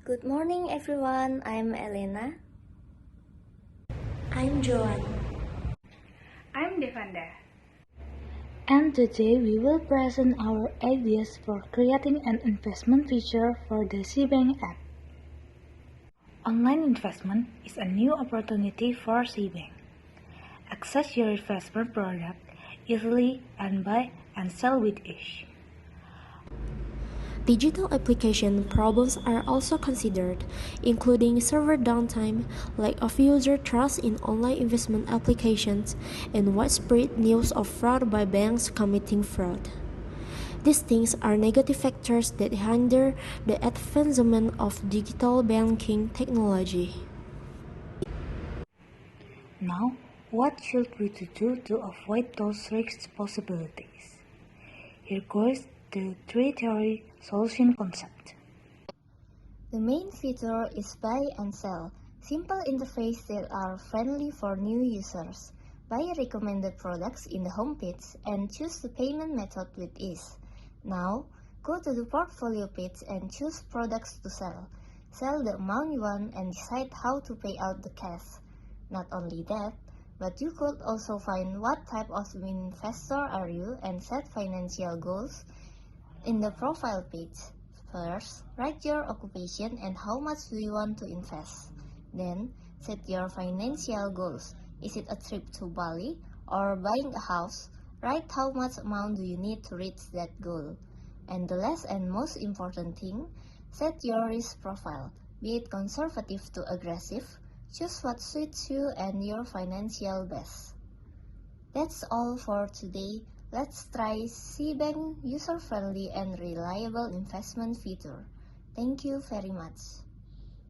Good morning everyone, I'm Elena. I'm Joanne. I'm Devanda. And today we will present our ideas for creating an investment feature for the SeaBank app. Online investment is a new opportunity for SeaBank. Access your investment product easily and buy and sell with ease. Digital application problems are also considered, including server downtime, lack of user trust in online investment applications, and widespread news of fraud by banks committing fraud. These things are negative factors that hinder the advancement of digital banking technology. Now, what should we do to avoid those risk possibilities? Here goes the three-theory solution concept. The main feature is buy and sell. Simple interface that are friendly for new users. Buy recommended products in the homepage and choose the payment method with ease. Now, go to the portfolio page and choose products to sell. Sell the amount you want and decide how to pay out the cash. Not only that, but you could also find what type of investor are you and set financial goals in the profile page. First, write your occupation and how much do you want to invest. Then, set your financial goals. Is it a trip to Bali or buying a house? Write how much amount do you need to reach that goal. And the last and most important thing, set your risk profile. Be it conservative to aggressive. Choose what suits you and your financial best. That's all for today. Let's try SeaBank user-friendly and reliable investment feature. Thank you very much.